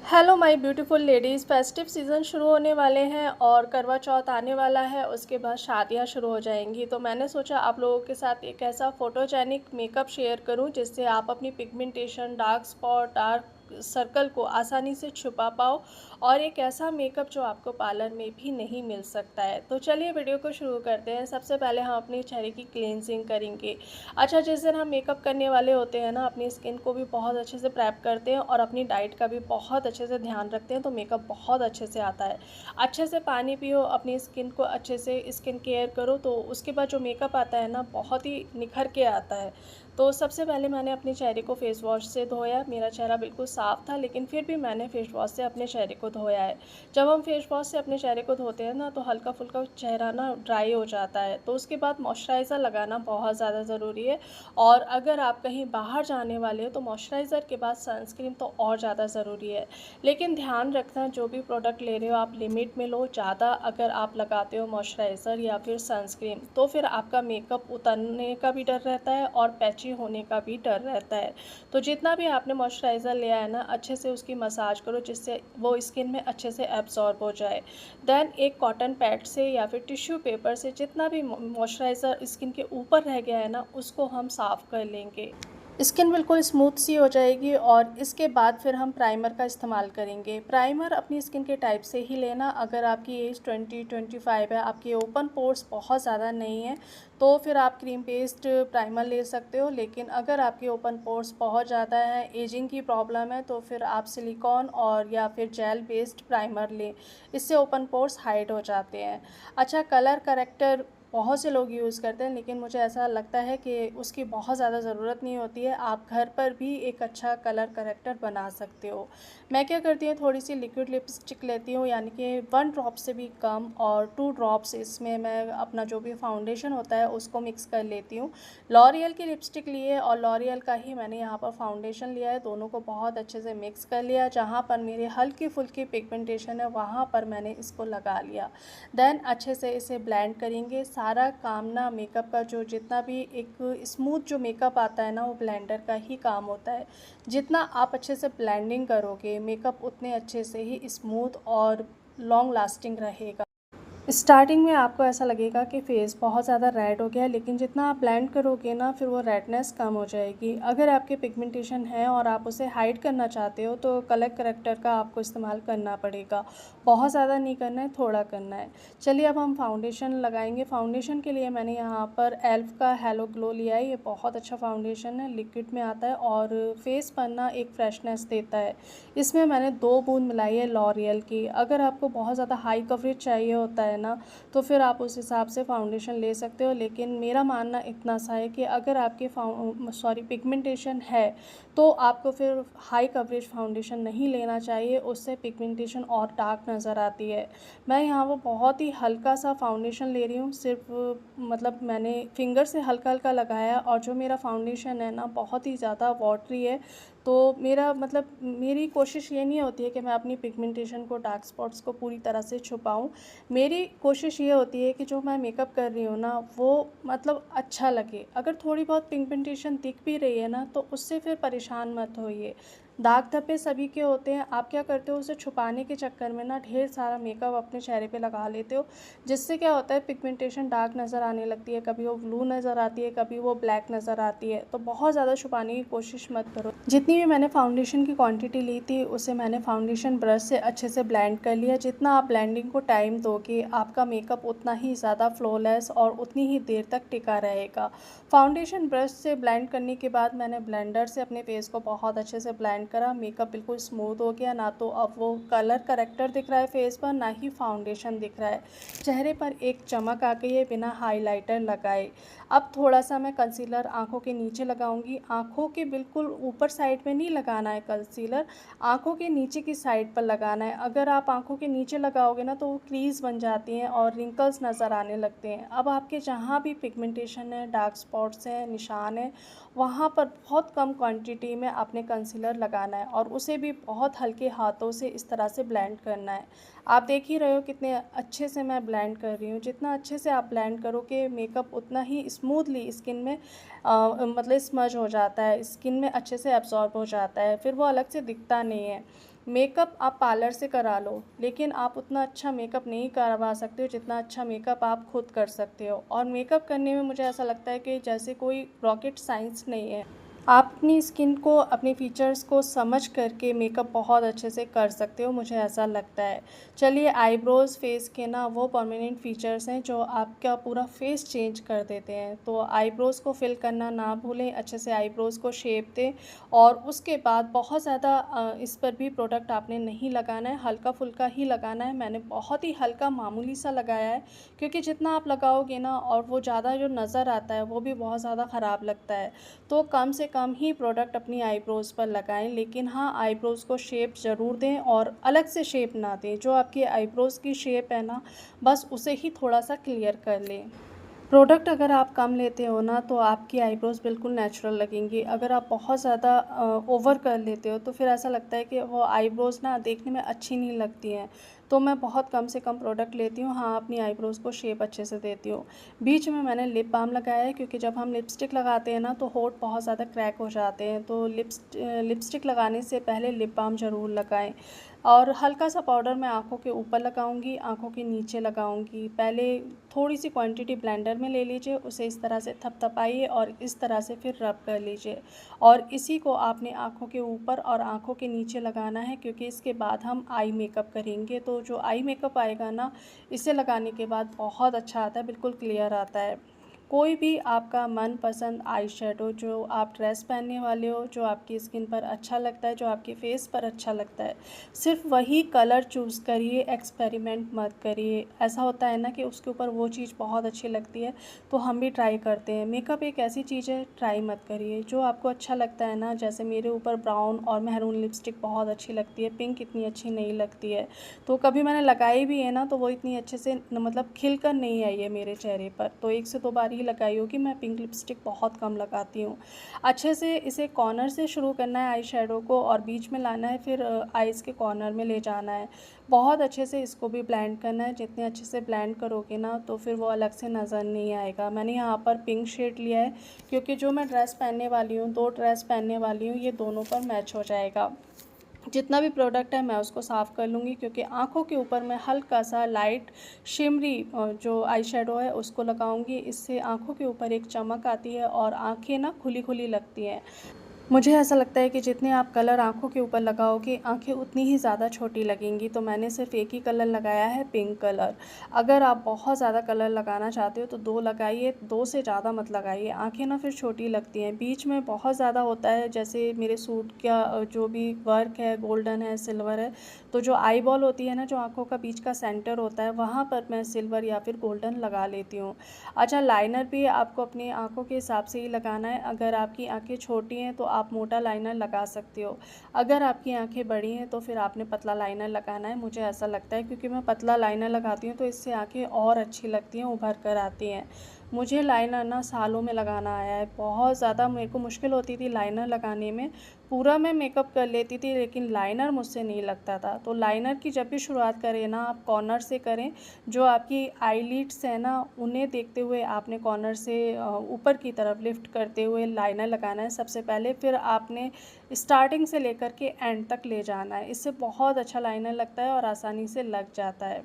Hello my beautiful ladies. Festive season शुरू होने वाले हैं और करवा चौथ आने वाला है। उसके बाद शादियां शुरू हो जाएंगी, तो मैंने सोचा आप लोगों के साथ एक ऐसा फोटोजेनिक मेकअप शेयर करूं जिससे आप अपनी pigmentation, dark spot, dark circle को आसानी से छुपा पाओ, और एक ऐसा मेकअप जो आपको पार्लर में भी नहीं मिल सकता है। तो चलिए वीडियो को शुरू करते हैं। सबसे पहले हम अपने चेहरे की क्लींजिंग करेंगे। अच्छा, जिस दिन हम मेकअप करने वाले होते हैं ना, अपनी स्किन को भी बहुत अच्छे से प्रेप करते हैं और अपनी डाइट का भी बहुत अच्छे से ध्यान रखते हैं, तो मेकअप बहुत अच्छे से आता है। अच्छे से पानी पियो, अपनी स्किन को अच्छे से स्किन केयर करो, तो उसके बाद जो मेकअप आता है ना, बहुत ही निखर के आता है। तो सबसे पहले मैंने अपने चेहरे को फेस वॉश से धोया। मेरा चेहरा बिल्कुल साफ़ था, लेकिन फिर भी मैंने फेस वॉश से अपने चेहरे को धोया है। जब हम फेस वॉश से अपने चेहरे को धोते हैं ना, तो हल्का फुल्का चेहरा ना ड्राई हो जाता है। तो उसके बाद मॉइस्चराइज़र लगाना बहुत ज़्यादा ज़रूरी है। और अगर आप कहीं बाहर जाने वाले हो तो मॉइस्चराइज़र के बाद सनस्क्रीन तो और ज़्यादा ज़रूरी है। लेकिन ध्यान रखना, जो भी प्रोडक्ट ले रहे हो आप लिमिट में लो। ज़्यादा अगर आप लगाते हो मॉइस्चराइज़र या फिर सनस्क्रीन, तो फिर आपका मेकअप उतरने का भी डर रहता है और पैची होने का भी डर रहता है। तो जितना भी आपने मॉइस्चराइज़र लिया है ना, अच्छे से उसकी मसाज करो जिससे वो स्किन में अच्छे से एब्जॉर्ब हो जाए। देन एक कॉटन पैड से या फिर टिश्यू पेपर से जितना भी मॉइस्चराइज़र स्किन के ऊपर रह गया है ना, उसको हम साफ़ कर लेंगे। स्किन बिल्कुल स्मूथ सी हो जाएगी, और इसके बाद फिर हम प्राइमर का इस्तेमाल करेंगे। प्राइमर अपनी स्किन के टाइप से ही लेना। अगर आपकी एज 20-25 है, आपके ओपन पोर्स बहुत ज़्यादा नहीं है, तो फिर आप क्रीम पेस्ट प्राइमर ले सकते हो। लेकिन अगर आपके ओपन पोर्स बहुत ज़्यादा है, एजिंग की प्रॉब्लम है, तो फिर आप सिलिकॉन और या फिर जेल बेस्ड प्राइमर लें। इससे ओपन पोर्स हाइड हो जाते हैं। अच्छा, कलर करेक्टर बहुत से लोग यूज़ करते हैं, लेकिन मुझे ऐसा लगता है कि उसकी बहुत ज़्यादा ज़रूरत नहीं होती है। आप घर पर भी एक अच्छा कलर करेक्टर बना सकते हो। मैं क्या करती हूँ, थोड़ी सी लिक्विड लिपस्टिक लेती हूँ, यानी कि 1 ड्रॉप से भी कम, और 2 ड्रॉप्स इसमें मैं अपना जो भी फाउंडेशन होता है उसको मिक्स कर लेती हूँ। लॉरियल की लिपस्टिक ली है और लॉरियल का ही मैंने यहाँ पर फाउंडेशन लिया है। दोनों को बहुत अच्छे से मिक्स कर लिया। जहाँ पर मेरी हल्की फुल्की पिगमेंटेशन है, वहाँ पर मैंने इसको लगा लिया। देन अच्छे से इसे ब्लेंड करेंगे। सारा काम ना मेकअप का जो जितना भी एक स्मूथ जो मेकअप आता है ना, वो ब्लेंडर का ही काम होता है। जितना आप अच्छे से ब्लेंडिंग करोगे, मेकअप उतने अच्छे से ही स्मूथ और लॉन्ग लास्टिंग रहेगा। स्टार्टिंग में आपको ऐसा लगेगा कि फेस बहुत ज़्यादा रेड हो गया है, लेकिन जितना आप ब्लेंड करोगे ना, फिर वो रेडनेस कम हो जाएगी। अगर आपके पिगमेंटेशन है और आप उसे हाइड करना चाहते हो, तो कलर करेक्टर का आपको इस्तेमाल करना पड़ेगा। बहुत ज़्यादा नहीं करना है, थोड़ा करना है। चलिए अब हम फाउंडेशन लगाएंगे। फाउंडेशन के लिए मैंने यहाँ पर एल्फ का हेलो ग्लो लिया है। ये बहुत अच्छा फाउंडेशन है, लिक्विड में आता है और फेस पर ना एक फ्रेशनेस देता है। इसमें मैंने 2 बूंद मिलाई है लॉरियल की। अगर आपको बहुत ज़्यादा हाई कवरेज चाहिए होता है ना, तो फिर आप उस हिसाब से फाउंडेशन ले सकते हो। लेकिन मेरा मानना इतना सा है कि अगर आपके पिगमेंटेशन है, तो आपको फिर हाई कवरेज फाउंडेशन नहीं लेना चाहिए। उससे पिगमेंटेशन और डार्क नज़र आती है। मैं यहाँ पर बहुत ही हल्का सा फाउंडेशन ले रही हूँ। सिर्फ मतलब मैंने फिंगर से हल्का हल्का लगाया, और जो मेरा फाउंडेशन है ना, बहुत ही ज़्यादा वाटरी है। तो मेरा मतलब मेरी कोशिश ये नहीं होती है कि मैं अपनी पिगमेंटेशन को, डार्क स्पॉट्स को पूरी तरह से छुपाऊँ। मेरी कोशिश ये होती है कि जो मैं मेकअप कर रही हूँ ना, वो मतलब अच्छा लगे। अगर थोड़ी बहुत पिगमेंटेशन दिख भी रही है ना, तो उससे फिर परेशान मत होइए। दाग धब्बे सभी के होते हैं। आप क्या करते हो, उसे छुपाने के चक्कर में ना ढेर सारा मेकअप अपने चेहरे पे लगा लेते हो, जिससे क्या होता है, पिगमेंटेशन डार्क नज़र आने लगती है। कभी वो ब्लू नज़र आती है, कभी वो ब्लैक नज़र आती है। तो बहुत ज़्यादा छुपाने की कोशिश मत करो। जितनी भी मैंने फाउंडेशन की क्वांटिटी ली थी, उसे मैंने फाउंडेशन ब्रश से अच्छे से ब्लेंड कर लिया। जितना आप ब्लेंडिंग को टाइम दोगे, आपका मेकअप उतना ही ज़्यादा फ्लॉलेस और उतनी ही देर तक टिका रहेगा। फाउंडेशन ब्रश से ब्लेंड करने के बाद मैंने ब्लेंडर से अपने फेस को बहुत अच्छे से ब्लेंड करा। मेकअप बिल्कुल स्मूथ हो गया। ना तो अब वो कलर करेक्टर दिख रहा है फेस पर, ना ही फाउंडेशन दिख रहा है। चेहरे पर एक चमक आ गई है बिना हाइलाइटर लगाए। अब थोड़ा सा मैं कंसीलर आँखों के नीचे लगाऊंगी। आँखों के बिल्कुल ऊपर साइड में नहीं लगाना है कंसीलर, आँखों के नीचे की साइड पर लगाना है। अगर आप आँखों के नीचे लगाओगे ना, तो वो क्रीज बन जाती हैं और रिंकल्स नज़र आने लगते हैं। अब आपके जहाँ भी पिगमेंटेशन है, डार्क स्पॉट्स हैं, निशान है, वहाँ पर बहुत कम क्वांटिटी में आपने कंसीलर लगाना है, और उसे भी बहुत हल्के हाथों से इस तरह से ब्लेंड करना है। आप देख ही रहे हो कितने अच्छे से मैं ब्लेंड कर रही हूँ। जितना अच्छे से आप ब्लेंड करोगे, मेकअप उतना ही स्मूथली स्किन में मतलब स्मज हो जाता है, स्किन में अच्छे से एब्जॉर्ब हो जाता है, फिर वो अलग से दिखता नहीं है। मेकअप आप पार्लर से करा लो, लेकिन आप उतना अच्छा मेकअप नहीं करवा सकते हो जितना अच्छा मेकअप आप खुद कर सकते हो। और मेकअप करने में मुझे ऐसा लगता है कि जैसे कोई रॉकेट साइंस नहीं है। आप अपनी स्किन को, अपने फीचर्स को समझ करके मेकअप बहुत अच्छे से कर सकते हो, मुझे ऐसा लगता है। चलिए, आईब्रोज़ फेस के ना वो परमानेंट फीचर्स हैं जो आपका पूरा फेस चेंज कर देते हैं। तो आईब्रोज़ को फिल करना ना भूलें, अच्छे से आईब्रोज़ को शेप दें। और उसके बाद बहुत ज़्यादा इस पर भी प्रोडक्ट आपने नहीं लगाना है, हल्का-फुल्का ही लगाना है। मैंने बहुत ही हल्का मामूली सा लगाया है, क्योंकि जितना आप लगाओगे ना और वो ज़्यादा जो नज़र आता है वो भी बहुत ज़्यादा ख़राब लगता है। तो कम से कम ही प्रोडक्ट अपनी आईब्रोज़ पर लगाएं, लेकिन हाँ, आईब्रोज़ को शेप ज़रूर दें और अलग से शेप ना दें। जो आपकी आईब्रोज़ की शेप है ना, बस उसे ही थोड़ा-सा क्लियर कर लें। प्रोडक्ट अगर आप कम लेते हो ना, तो आपकी आईब्रोज़ बिल्कुल नेचुरल लगेंगी। अगर आप बहुत ज़्यादा ओवर कर लेते हो तो फिर ऐसा लगता है कि वो आईब्रोज़ ना देखने में अच्छी नहीं लगती हैं। तो मैं बहुत कम से कम प्रोडक्ट लेती हूँ, हाँ, अपनी आईब्रोज़ को शेप अच्छे से देती हूँ। बीच में मैंने लिप बाम लगाया है, क्योंकि जब हम लिपस्टिक लगाते हैं ना तो होंठ बहुत ज़्यादा क्रैक हो जाते हैं। तो लिपस्टिक लगाने से पहले लिप बाम ज़रूर लगाएँ। और हल्का सा पाउडर मैं आँखों के ऊपर लगाऊंगी, आँखों के नीचे लगाऊंगी। पहले थोड़ी सी क्वांटिटी ब्लेंडर में ले लीजिए, उसे इस तरह से थपथपाइए और इस तरह से फिर रब कर लीजिए। और इसी को आपने आँखों के ऊपर और आँखों के नीचे लगाना है, क्योंकि इसके बाद हम आई मेकअप करेंगे। तो जो आई मेकअप आएगा ना, इसे लगाने के बाद बहुत अच्छा आता है, बिल्कुल क्लियर आता है। कोई भी आपका मनपसंद आई शेडो जो आप ड्रेस पहनने वाले हो, जो आपकी स्किन पर अच्छा लगता है, जो आपके फेस पर अच्छा लगता है, सिर्फ वही कलर चूज़ करिए, एक्सपेरिमेंट मत करिए। ऐसा होता है ना कि उसके ऊपर वो चीज़ बहुत अच्छी लगती है तो हम भी ट्राई करते हैं। मेकअप एक ऐसी चीज़ है, ट्राई मत करिए। जो आपको अच्छा लगता है ना, जैसे मेरे ऊपर ब्राउन और मेहरून लिपस्टिक बहुत अच्छी लगती है, पिंक इतनी अच्छी नहीं लगती है। तो कभी मैंने लगाई भी है ना, तो वो इतनी अच्छे से मतलब खिल कर नहीं आई है मेरे चेहरे पर। तो 1 से 2 बार ही लगाई होगी, मैं पिंक लिपस्टिक बहुत कम लगाती हूँ। अच्छे से इसे कॉर्नर से शुरू करना है आई शेडो को, और बीच में लाना है, फिर आइज़ के कॉर्नर में ले जाना है। बहुत अच्छे से इसको भी ब्लेंड करना है। जितने अच्छे से ब्लेंड करोगे ना, तो फिर वो अलग से नज़र नहीं आएगा। मैंने यहाँ पर पिंक शेड लिया है, क्योंकि जो मैं ड्रेस पहनने वाली हूँ, 2 ड्रेस पहनने वाली हूँ, ये दोनों पर मैच हो जाएगा। जितना भी प्रोडक्ट है मैं उसको साफ़ कर लूँगी, क्योंकि आँखों के ऊपर मैं हल्का सा लाइट शिमरी जो आई शेडो है उसको लगाऊंगी। इससे आँखों के ऊपर एक चमक आती है और आँखें ना खुली खुली लगती हैं। मुझे ऐसा लगता है कि जितने आप कलर आँखों के ऊपर लगाओगे, आँखें उतनी ही ज़्यादा छोटी लगेंगी। तो मैंने सिर्फ एक ही कलर लगाया है, पिंक कलर। अगर आप बहुत ज़्यादा कलर लगाना चाहते हो तो 2 लगाइए, 2 से ज़्यादा मत लगाइए, आँखें ना फिर छोटी लगती हैं। बीच में बहुत ज़्यादा होता है, जैसे मेरे सूट का जो भी वर्क है, गोल्डन है, सिल्वर है, तो जो आई बॉल होती है ना, जो आँखों का बीच का सेंटर होता है, वहाँ पर मैं सिल्वर या फिर गोल्डन लगा लेती हूँ। अच्छा, लाइनर भी आपको अपनी आँखों के हिसाब से ही लगाना है। अगर आपकी आँखें छोटी हैं तो आप मोटा लाइनर लगा सकते हो। अगर आपकी आँखें बड़ी हैं तो फिर आपने पतला लाइनर लगाना है, मुझे ऐसा लगता है, क्योंकि मैं पतला लाइनर लगाती हूँ तो इससे आँखें और अच्छी लगती हैं, उभर कर आती हैं। मुझे लाइनर ना सालों में लगाना आया है। बहुत ज़्यादा मेरे को मुश्किल होती थी लाइनर लगाने में। पूरा मैं मेकअप कर लेती थी, लेकिन लाइनर मुझसे नहीं लगता था। तो लाइनर की जब भी शुरुआत करें ना, आप कॉर्नर से करें। जो आपकी आईलिड्स है ना, उन्हें देखते हुए आपने कॉर्नर से ऊपर की तरफ लिफ्ट करते हुए लाइनर लगाना है सबसे पहले। फिर आपने स्टार्टिंग से लेकर के एंड तक ले जाना है। इससे बहुत अच्छा लाइनर लगता है और आसानी से लग जाता है।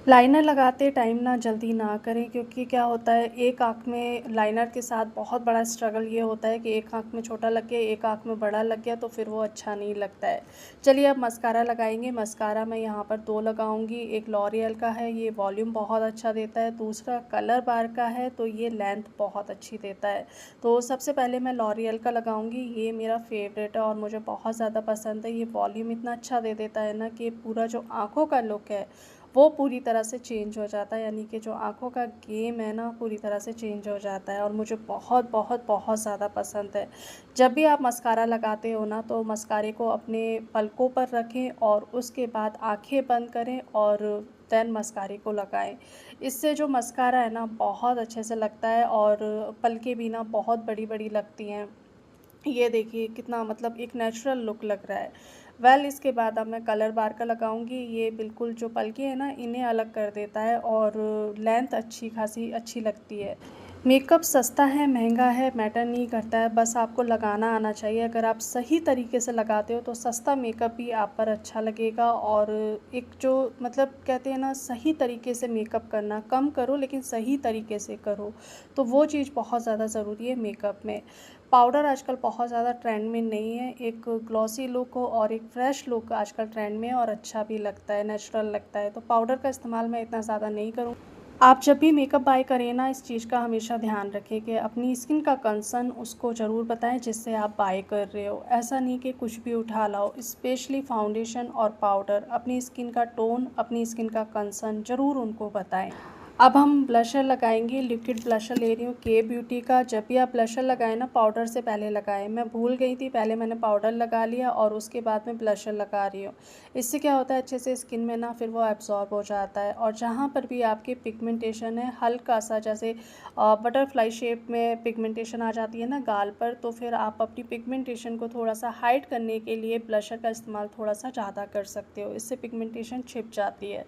लाइनर लगाते टाइम ना जल्दी ना करें, क्योंकि क्या होता है, एक आँख में लाइनर के साथ बहुत बड़ा स्ट्रगल ये होता है कि एक आँख में छोटा लग गया, एक आँख में बड़ा लग गया, तो फिर वो अच्छा नहीं लगता है। चलिए, अब मस्कारा लगाएंगे। मस्कारा मैं यहाँ पर 2 लगाऊंगी। एक लॉरियल का है, ये वॉल्यूम बहुत अच्छा देता है। दूसरा कलर बार का है, तो ये लेंथ बहुत अच्छी देता है। तो सबसे पहले मैं लॉरियल का लगाऊंगी। ये मेरा फेवरेट है और मुझे बहुत ज़्यादा पसंद है। ये वॉल्यूम इतना अच्छा दे देता है ना कि पूरा जो आँखों का लुक है वो पूरी तरह से चेंज हो जाता है। यानी कि जो आँखों का गेम है ना, पूरी तरह से चेंज हो जाता है, और मुझे बहुत बहुत बहुत ज़्यादा पसंद है। जब भी आप मस्कारा लगाते हो ना, तो मस्कारे को अपने पलकों पर रखें और उसके बाद आँखें बंद करें और देन मस्कारे को लगाएं। इससे जो मस्कारा है ना, बहुत अच्छे से लगता है और पलकें भी ना बहुत बड़ी बड़ी लगती हैं। ये देखिए कितना मतलब एक नेचुरल लुक लग रहा है। इसके बाद अब मैं कलर बार का लगाऊंगी। ये बिल्कुल जो पलके हैं ना, इन्हें अलग कर देता है और लेंथ अच्छी खासी अच्छी लगती है। मेकअप सस्ता है, महंगा है, मैटर नहीं करता है, बस आपको लगाना आना चाहिए। अगर आप सही तरीके से लगाते हो तो सस्ता मेकअप भी आप पर अच्छा लगेगा। और एक जो मतलब कहते हैं ना, सही तरीके से मेकअप करना, कम करो लेकिन सही तरीके से करो, तो वो चीज़ बहुत ज़्यादा ज़रूरी है मेकअप में। पाउडर आजकल बहुत ज़्यादा ट्रेंड में नहीं है। एक ग्लॉसी लुक हो और एक फ्रेश लुक आजकल ट्रेंड में है और अच्छा भी लगता है, नेचुरल लगता है, तो पाउडर का इस्तेमाल मैं इतना ज़्यादा नहीं करूँ। आप जब भी मेकअप बाय करें ना, इस चीज़ का हमेशा ध्यान रखें कि अपनी स्किन का कंसर्न उसको ज़रूर बताएं जिससे आप बाय कर रहे हो। ऐसा नहीं कि कुछ भी उठा लाओ। स्पेशली फाउंडेशन और पाउडर, अपनी स्किन का टोन, अपनी स्किन का कंसर्न ज़रूर उनको बताएं। अब हम ब्लशर लगाएंगे। लिक्विड ब्लशर ले रही हूँ के ब्यूटी का। जब भी आप ब्लशर लगाएं ना, पाउडर से पहले लगाएं। मैं भूल गई थी, पहले मैंने पाउडर लगा लिया और उसके बाद में ब्लशर लगा रही हूँ। इससे क्या होता है, अच्छे से स्किन में ना फिर वो एब्जॉर्ब हो जाता है। और जहाँ पर भी आपकी पिगमेंटेशन है, हल्का सा जैसे बटरफ्लाई शेप में पिगमेंटेशन आ जाती है ना गाल पर, तो फिर आप अपनी पिगमेंटेशन को थोड़ा सा हाइड करने के लिए ब्लशर का इस्तेमाल थोड़ा सा ज़्यादा कर सकते हो। इससे पिगमेंटेशन छिप जाती है।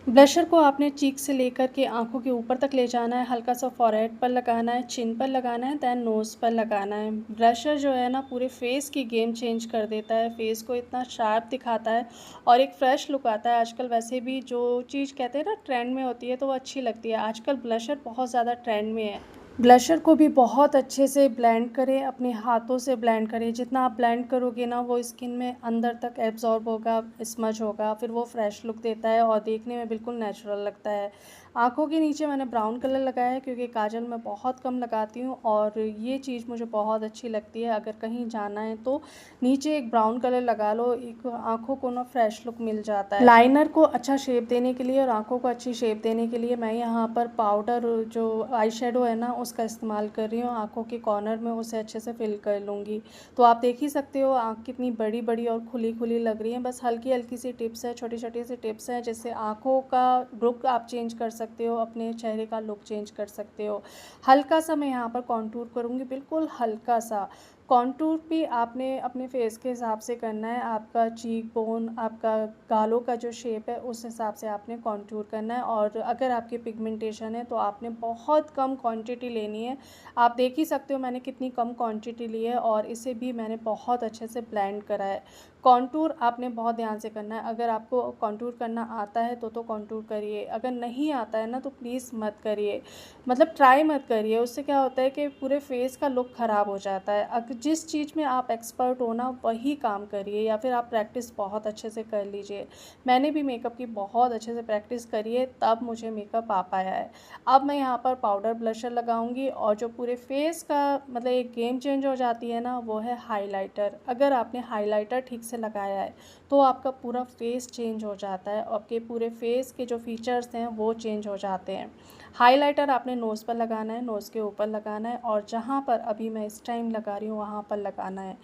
ब्लशर को आपने चीक से लेकर के आँखों के ऊपर तक ले जाना है, हल्का सा फॉरहेड पर लगाना है, चिन पर लगाना है, दैन नोज़ पर लगाना है। ब्लशर जो है ना, पूरे फेस की गेम चेंज कर देता है, फेस को इतना शार्प दिखाता है और एक फ्रेश लुक आता है। आजकल वैसे भी जो चीज़ कहते हैं ना ट्रेंड में होती है, तो वो अच्छी लगती है। आजकल ब्लशर बहुत ज़्यादा ट्रेंड में है। ब्लशर को भी बहुत अच्छे से ब्लेंड करें, अपने हाथों से ब्लेंड करें। जितना आप ब्लेंड करोगे ना, वो स्किन में अंदर तक एब्जॉर्ब होगा, स्मज होगा, फिर वो फ्रेश लुक देता है और देखने में बिल्कुल नेचुरल लगता है। आँखों के नीचे मैंने ब्राउन कलर लगाया है क्योंकि काजल मैं बहुत कम लगाती हूँ और ये चीज़ मुझे बहुत अच्छी लगती है। अगर कहीं जाना है तो नीचे एक ब्राउन कलर लगा लो, एक आँखों को ना फ्रेश लुक मिल जाता है। लाइनर को अच्छा शेप देने के लिए और आँखों को अच्छी शेप देने के लिए मैं यहाँ पर पाउडर, जो आई शेडो है ना, उसका इस्तेमाल कर रही हूँ। आँखों के कॉर्नर में उसे अच्छे से फिल कर लूँगी। तो आप देख ही सकते हो आँख कितनी बड़ी बड़ी और खुली खुली लग रही है। बस हल्की हल्की सी टिप्स है, छोटी छोटी सी टिप्स हैं, जिससे आँखों का लुक आप चेंज कर सकते हो, अपने चेहरे का लुक चेंज कर सकते हो। हल्का सा मैं यहाँ पर कॉन्टूर करूँगी, बिल्कुल हल्का सा। कॉन्टूर भी आपने अपने फेस के हिसाब से करना है। आपका चीक बोन, आपका गालों का जो शेप है, उस हिसाब से आपने कॉन्टूर करना है। और अगर आपकी पिगमेंटेशन है तो आपने बहुत कम क्वांटिटी लेनी है। आप देख ही सकते हो मैंने कितनी कम क्वांटिटी ली है और इसे भी मैंने बहुत अच्छे से ब्लेंड करा है। कॉन्टूर आपने बहुत ध्यान से करना है। अगर आपको कॉन्टूर करना आता है तो कॉन्टूर करिए, अगर नहीं आता है ना तो प्लीज़ मत करिए, मतलब ट्राई मत करिए। उससे क्या होता है कि पूरे फेस का लुक ख़राब हो जाता है। अगर जिस चीज़ में आप एक्सपर्ट हो ना, वही काम करिए, या फिर आप प्रैक्टिस बहुत अच्छे से कर लीजिए। मैंने भी मेकअप की बहुत अच्छे से प्रैक्टिस करी है, तब मुझे मेकअप आ पाया है। अब मैं यहाँ पर पाउडर ब्लशर लगाऊंगी और जो पूरे फेस का मतलब एक गेम चेंज हो जाती है ना, वो है हाइलाइटर। अगर आपने हाइलाइटर ठीक से लगाया है तो आपका पूरा फेस चेंज हो जाता है, आपके पूरे फेस के जो फीचर्स हैं वो चेंज हो जाते हैं। हाइलाइटर आपने नोज़ पर लगाना है, नोज़ के ऊपर लगाना है और जहाँ पर अभी मैं इस टाइम लगा रही हूँ वहाँ पर लगाना है।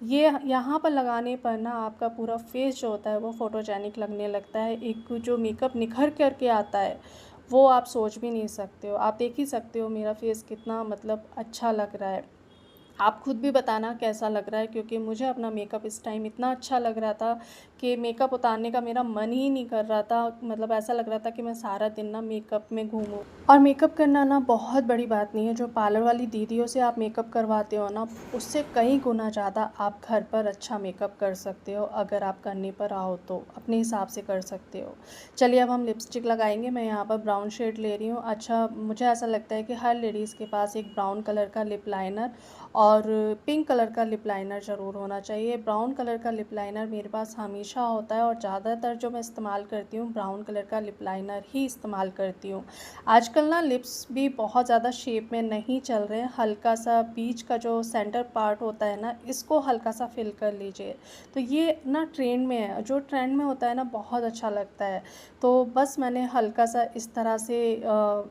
ये यहाँ पर लगाने पर ना आपका पूरा फेस जो होता है वो फोटोजेनिक लगने लगता है। एक जो मेकअप निखर करके आता है, वो आप सोच भी नहीं सकते हो। आप देख ही सकते हो मेरा फेस कितना मतलब अच्छा लग रहा है। आप खुद भी बताना कैसा लग रहा है, क्योंकि मुझे अपना मेकअप इस टाइम इतना अच्छा लग रहा था कि मेकअप उतारने का मेरा मन ही नहीं कर रहा था। मतलब ऐसा लग रहा था कि मैं सारा दिन ना मेकअप में घूमूं। और मेकअप करना ना बहुत बड़ी बात नहीं है। जो पार्लर वाली दीदियों से आप मेकअप करवाते हो ना, उससे कई गुना ज़्यादा आप घर पर अच्छा मेकअप कर सकते हो। अगर आप करने पर आओ तो अपने हिसाब से कर सकते हो। चलिए अब हम लिपस्टिक लगाएंगे। मैं यहाँ पर ब्राउन शेड ले रही हूँ। अच्छा, मुझे ऐसा लगता है कि हर लेडीज़ के पास एक ब्राउन कलर का लिप लाइनर और पिंक कलर का लिप लाइनर ज़रूर होना चाहिए। ब्राउन कलर का लिप लाइनर मेरे पास हमेशा होता है और ज़्यादातर जो मैं इस्तेमाल करती हूँ ब्राउन कलर का लिप लाइनर ही इस्तेमाल करती हूँ। आजकल ना लिप्स भी बहुत ज़्यादा शेप में नहीं चल रहे हैं। हल्का सा बीच का जो सेंटर पार्ट होता है ना, इसको हल्का सा फिल कर लीजिए। तो ये ना ट्रेंड में है, जो ट्रेंड में होता है ना बहुत अच्छा लगता है। तो बस मैंने हल्का सा इस तरह से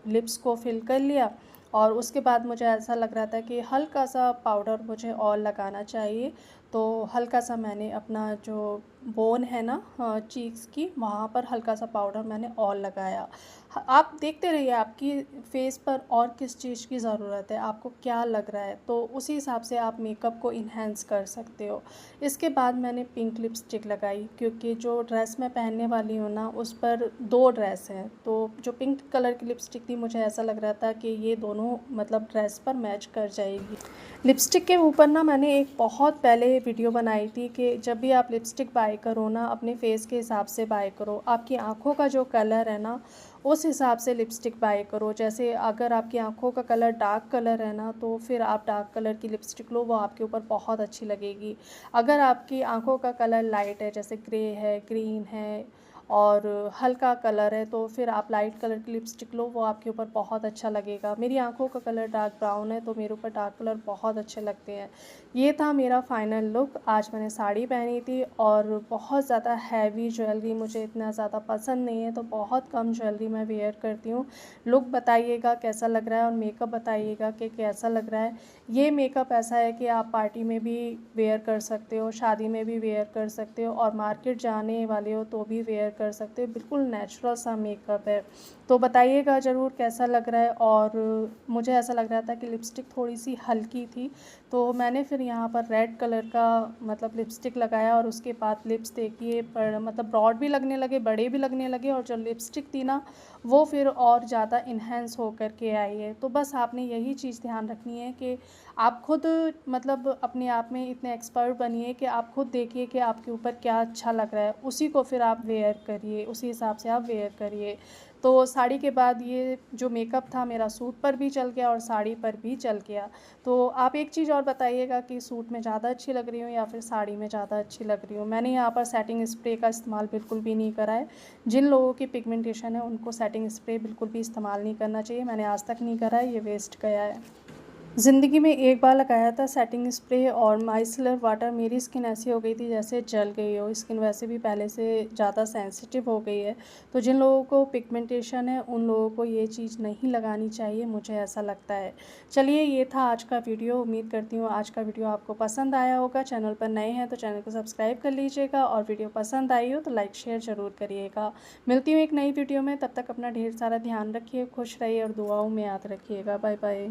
लिप्स को फिल कर लिया और उसके बाद मुझे ऐसा लग रहा था कि हल्का सा पाउडर मुझे और लगाना चाहिए। तो हल्का सा मैंने अपना जो बोन है ना चीक्स की, वहाँ पर हल्का सा पाउडर मैंने और लगाया। आप देखते रहिए आपकी फेस पर और किस चीज़ की ज़रूरत है, आपको क्या लग रहा है, तो उसी हिसाब से आप मेकअप को इन्हेंस कर सकते हो। इसके बाद मैंने पिंक लिपस्टिक लगाई क्योंकि जो ड्रेस मैं पहनने वाली हूँ ना, उस पर 2 ड्रेस हैं, तो जो पिंक कलर की लिपस्टिक थी मुझे ऐसा लग रहा था कि ये दोनों मतलब ड्रेस पर मैच कर जाएगी। लिपस्टिक के ऊपर ना मैंने एक बहुत पहले वीडियो बनाई थी कि जब भी आप लिपस्टिक बाय करो ना, अपने फेस के हिसाब से बाय करो। आपकी आँखों का जो कलर है ना, उस हिसाब से लिपस्टिक बाय करो। जैसे अगर आपकी आँखों का कलर डार्क कलर है ना, तो फिर आप डार्क कलर की लिपस्टिक लो, वो आपके ऊपर बहुत अच्छी लगेगी। अगर आपकी आँखों का कलर लाइट है, जैसे ग्रे है, ग्रीन है और हल्का कलर है, तो फिर आप लाइट कलर की लिपस्टिक लो, वो आपके ऊपर बहुत अच्छा लगेगा। मेरी आँखों का कलर डार्क ब्राउन है, तो मेरे ऊपर डार्क कलर बहुत अच्छे लगते हैं। ये था मेरा फाइनल लुक। आज मैंने साड़ी पहनी थी और बहुत ज़्यादा हैवी ज्वेलरी मुझे इतना ज़्यादा पसंद नहीं है, तो बहुत कम ज्वेलरी मैं वेयर करती हूँ। लुक बताइएगा कैसा लग रहा है और मेकअप बताइएगा कि कैसा लग रहा है। ये मेकअप ऐसा है कि आप पार्टी में भी वेयर कर सकते हो, शादी में भी वेयर कर सकते हो और मार्केट जाने वाले हो तो भी वेयर कर सकते हो। बिल्कुल नेचुरल सा मेकअप है। तो बताइएगा ज़रूर कैसा लग रहा है। और मुझे ऐसा लग रहा था कि लिपस्टिक थोड़ी सी हल्की थी, तो मैंने फिर यहाँ पर रेड कलर का मतलब लिपस्टिक लगाया और उसके बाद लिप्स देखिए पर मतलब ब्रॉड भी लगने लगे, बड़े भी लगने लगे और जो लिपस्टिक थी ना, वो फिर और ज़्यादा इन्हेंस हो कर के आई है। तो बस आपने यही चीज़ ध्यान रखनी है कि आप खुद मतलब अपने आप में इतने एक्सपर्ट बनिए कि आप खुद देखिए कि आपके ऊपर क्या अच्छा लग रहा है, उसी को फिर आप वेयर करिए, उसी हिसाब से आप वेयर करिए। तो साड़ी के बाद ये जो मेकअप था मेरा सूट पर भी चल गया और साड़ी पर भी चल गया। तो आप एक चीज़ और बताइएगा कि सूट में ज़्यादा अच्छी लग रही हूँ या फिर साड़ी में ज़्यादा अच्छी लग रही हूँ। मैंने यहाँ पर सेटिंग स्प्रे का इस्तेमाल बिल्कुल भी नहीं करा है। जिन लोगों की पिगमेंटेशन है उनको सेटिंग स्प्रे बिल्कुल भी इस्तेमाल नहीं करना चाहिए। मैंने आज तक नहीं करा है, ये वेस्ट गया है। ज़िंदगी में एक बार लगाया था सेटिंग स्प्रे और माइसलर वाटर। मेरी स्किन ऐसी हो गई थी जैसे जल गई हो। स्किन वैसे भी पहले से ज़्यादा सेंसिटिव हो गई है, तो जिन लोगों को पिगमेंटेशन है उन लोगों को ये चीज़ नहीं लगानी चाहिए, मुझे ऐसा लगता है। चलिए, ये था आज का वीडियो। उम्मीद करती हूँ आज का वीडियो आपको पसंद आया होगा। चैनल पर नए हैं तो चैनल को सब्सक्राइब कर लीजिएगा और वीडियो पसंद आई हो तो लाइक शेयर ज़रूर करिएगा। मिलती हूँ एक नई वीडियो में, तब तक अपना ढेर सारा ध्यान रखिए, खुश रहिए और दुआओं में याद रखिएगा। Bye bye.